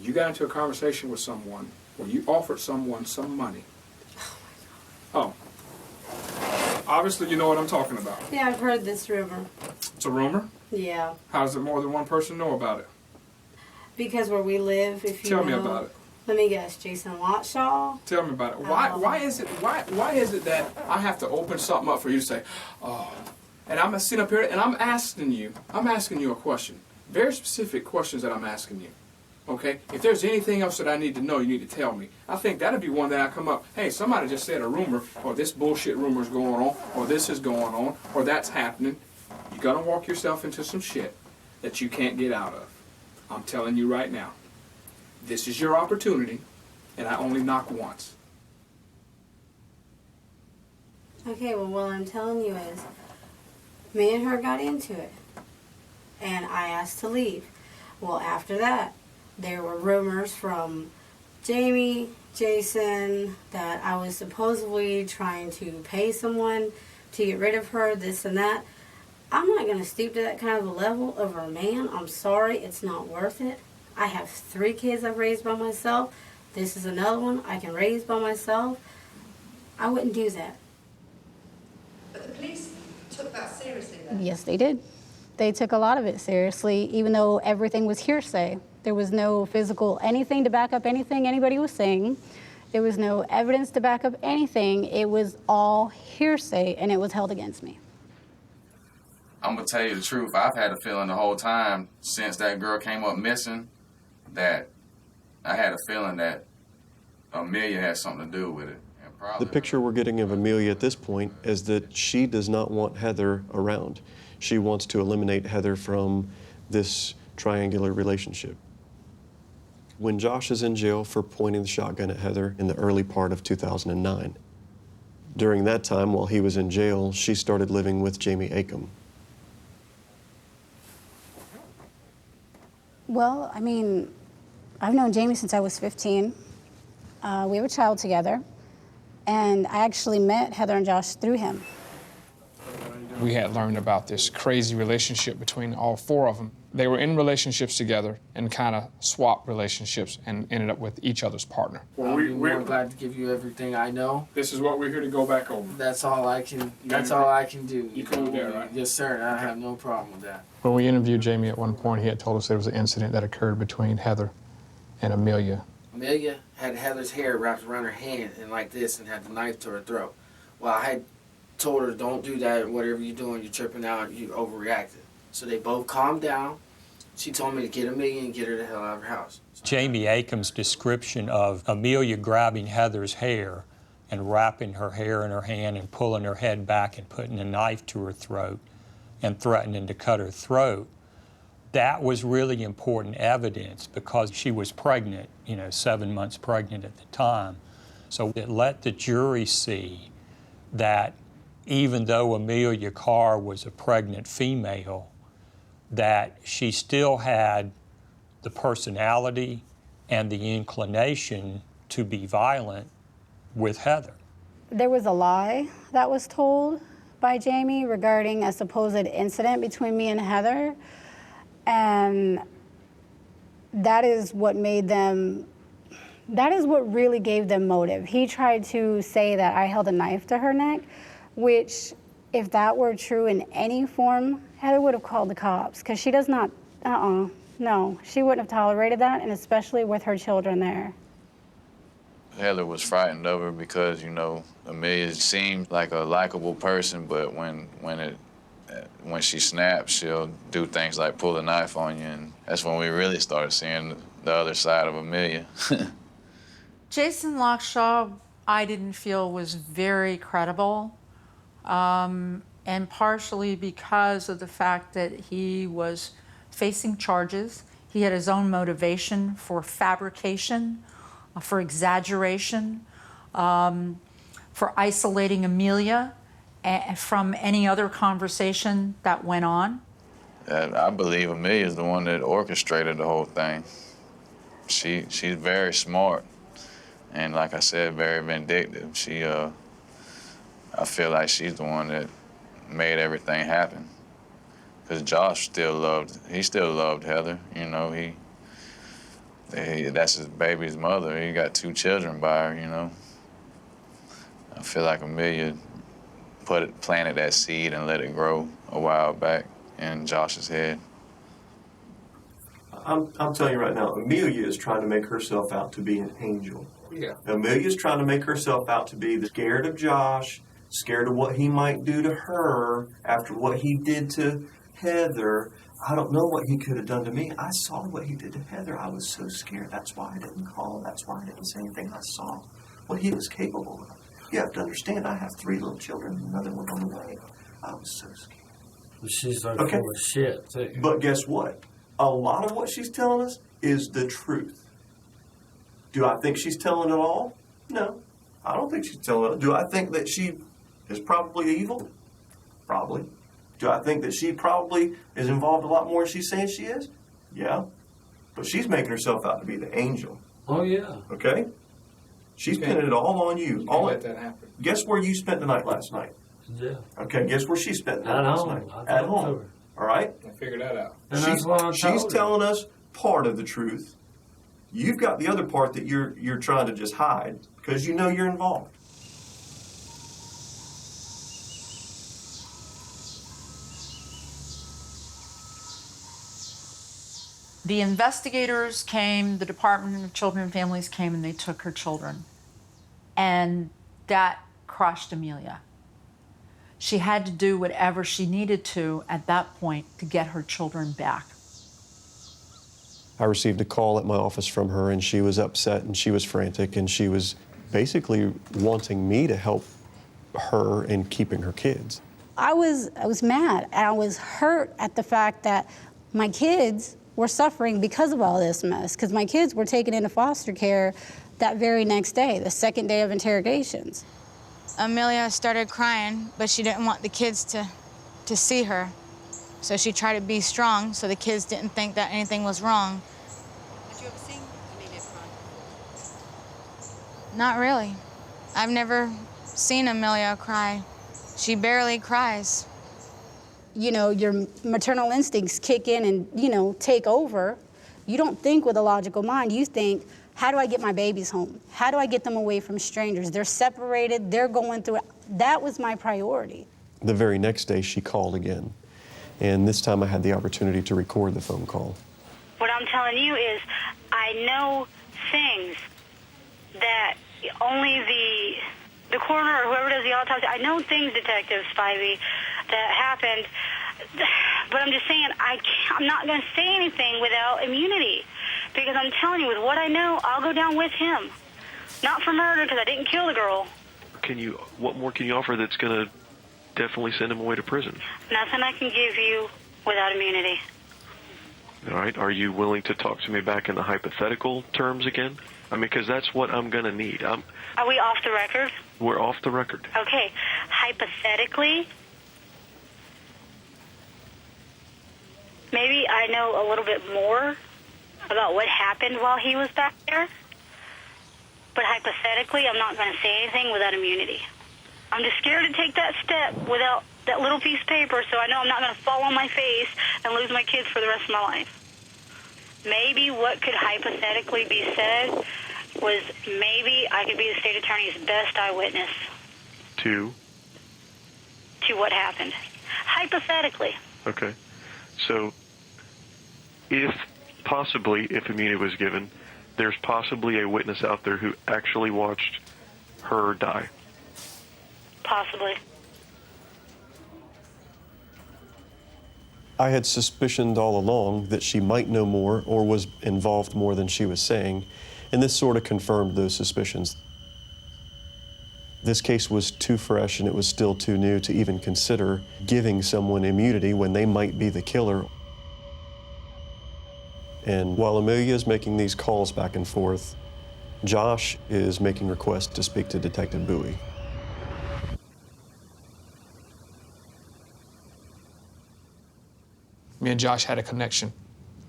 You got into a conversation with someone where you offered someone some money. Oh. Obviously, you know what I'm talking about. Yeah, I've heard this rumor. It's a rumor? Yeah. How does it more than one person know about it? Because where we live, if you Tell know, me about it. Let me guess, Jason Lotshaw. Tell me about it. Why is it that I have to open something up for you to say, oh, and I'm gonna sit up here and I'm asking you a question. Very specific questions that I'm asking you. Okay? If there's anything else that I need to know, you need to tell me. I think that'd be one that I come up, hey, somebody just said a rumor, or this bullshit rumor's going on, or this is going on, or that's happening. You're gonna walk yourself into some shit that you can't get out of. I'm telling you right now. This is your opportunity, and I only knock once. Okay, well, what I'm telling you is, me and her got into it, and I asked to leave. Well, after that, there were rumors from Jamie, Jason, that I was supposedly trying to pay someone to get rid of her, this and that. I'm not going to stoop to that kind of a level over a man. I'm sorry, it's not worth it. I have 3 kids I've raised by myself. This is another one I can raise by myself. I wouldn't do that. But the police took that seriously then? Yes, they did. They took a lot of it seriously, even though everything was hearsay. There was no physical anything to back up anything anybody was saying. There was no evidence to back up anything. It was all hearsay, and it was held against me. I'm gonna tell you the truth. I've had a feeling the whole time since that girl came up missing that I had a feeling that Amelia had something to do with it. The picture we're getting of Amelia at this point is that she does not want Heather around. She wants to eliminate Heather from this triangular relationship. When Josh is in jail for pointing the shotgun at Heather in the early part of 2009, during that time, while he was in jail, she started living with Jamie Acom. Well, I mean, I've known Jamie since I was 15. We have a child together, and I actually met Heather and Josh through him. We had learned about this crazy relationship between all 4 of them. They were in relationships together and kind of swapped relationships and ended up with each other's partner. Well, we're glad to give you everything I know. This is what we're here to go back over. That's all I can. That's all I can do. You cool with that, right? Yes, sir. I have no problem with that. When we interviewed Jamie at one point, he had told us there was an incident that occurred between Heather and Amelia. Amelia had Heather's hair wrapped around her hand and like this, and had the knife to her throat. Well, I had told her, don't do that. Whatever you're doing, you're tripping out. You overreacted. So they both calmed down. She told me to get Amelia and get her the hell out of her house. Jamie Acom's description of Amelia grabbing Heather's hair and wrapping her hair in her hand and pulling her head back and putting a knife to her throat and threatening to cut her throat, that was really important evidence because she was pregnant, 7 months pregnant at the time. So it let the jury see that even though Amelia Carr was a pregnant female, that she still had the personality and the inclination to be violent with Heather. There was a lie that was told by Jamie regarding a supposed incident between me and Heather, and that is what really gave them motive. He tried to say that I held a knife to her neck, which, if that were true in any form, Heather would have called the cops, because she does not, no, she wouldn't have tolerated that, and especially with her children there. Heather was frightened of her because, Amelia seemed like a likable person, but when she snaps, she'll do things like pull a knife on you, and that's when we really started seeing the other side of Amelia. Jason Lockshaw, I didn't feel was very credible. And partially because of the fact that he was facing charges. He had his own motivation for fabrication, for exaggeration, for isolating Amelia from any other conversation that went on. I believe Amelia is the one that orchestrated the whole thing. She's very smart, and like I said, very vindictive. I feel like she's the one that made everything happen. Because Josh still loved Heather. That's his baby's mother. He got 2 children by her, you know. I feel like Amelia planted that seed and let it grow a while back in Josh's head. I'm telling you right now, Amelia is trying to make herself out to be an angel. Yeah. Amelia's trying to make herself out to be scared of Josh, scared of what he might do to her after what he did to Heather. I don't know what he could have done to me. I saw what he did to Heather. I was so scared. That's why I didn't call. That's why I didn't say anything. I saw what he was capable of. You have to understand, I have 3 little children, another one on the way. I was so scared. But she's so full of shit, too. But guess what? A lot of what she's telling us is the truth. Do I think she's telling it all? No. I don't think she's telling it. Do I think that she is probably evil? Probably. Do I think that she probably is involved a lot more than she's saying she is? Yeah. But she's making herself out to be the angel. Oh, yeah. Okay? She's pinning it all on you. Can't let that happen. Guess where you spent the night last night? Yeah. Okay, guess where she spent the night At last home. night? I At told home. her. All right? I figured that out. And that's what I told She's her. telling us part of the truth. You've got the other part that you're trying to just hide because you know you're involved. The investigators came, the Department of Children and Families came, and they took her children. And that crushed Amelia. She had to do whatever she needed to at that point to get her children back. I received a call at my office from her, and she was upset and she was frantic, and she was basically wanting me to help her in keeping her kids. I was mad. I was hurt at the fact that my kids were suffering because of all this mess, because my kids were taken into foster care that very next day, the second day of interrogations. Amelia started crying, but she didn't want the kids to see her. So she tried to be strong so the kids didn't think that anything was wrong. Had you ever seen Amelia cry? Not really. I've never seen Amelia cry. She barely cries. You know, your maternal instincts kick in and, you know, take over. You don't think with a logical mind. You think, how do I get my babies home? How do I get them away from strangers? They're separated, they're going through it. That was my priority. The very next day, she called again. And this time I had the opportunity to record the phone call. What I'm telling you is I know things that only the coroner or whoever does the autopsy, I know things, Detective Spivey, that happened. But I'm just saying I'm not going to say anything without immunity. Because I'm telling you, with what I know, I'll go down with him. Not for murder, because I didn't kill the girl. What more can you offer that's going to definitely send him away to prison? Nothing I can give you without immunity. All right. Are you willing to talk to me back in the hypothetical terms again? I mean, because that's what I'm going to need. Are we off the record? We're off the record. Okay. Hypothetically, maybe I know a little bit more about what happened while he was back there. But hypothetically, I'm not going to say anything without immunity. I'm just scared to take that step without that little piece of paper, so I know I'm not going to fall on my face and lose my kids for the rest of my life. Maybe what could hypothetically be said was maybe I could be the state attorney's best eyewitness. To what happened. Hypothetically. Okay. So, if immunity was given, there's possibly a witness out there who actually watched her die. Possibly. I had suspicioned all along that she might know more or was involved more than she was saying, and this sort of confirmed those suspicions. This case was too fresh and it was still too new to even consider giving someone immunity when they might be the killer. And while Amelia is making these calls back and forth, Josh is making requests to speak to Detective Bowie. Me and Josh had a connection.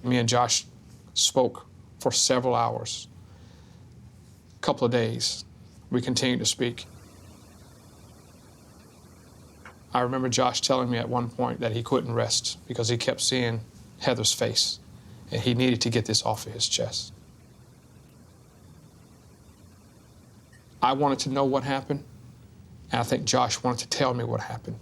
Me and Josh spoke for several hours, a couple of days. We continued to speak. I remember Josh telling me at one point that he couldn't rest because he kept seeing Heather's face, and he needed to get this off of his chest. I wanted to know what happened, and I think Josh wanted to tell me what happened.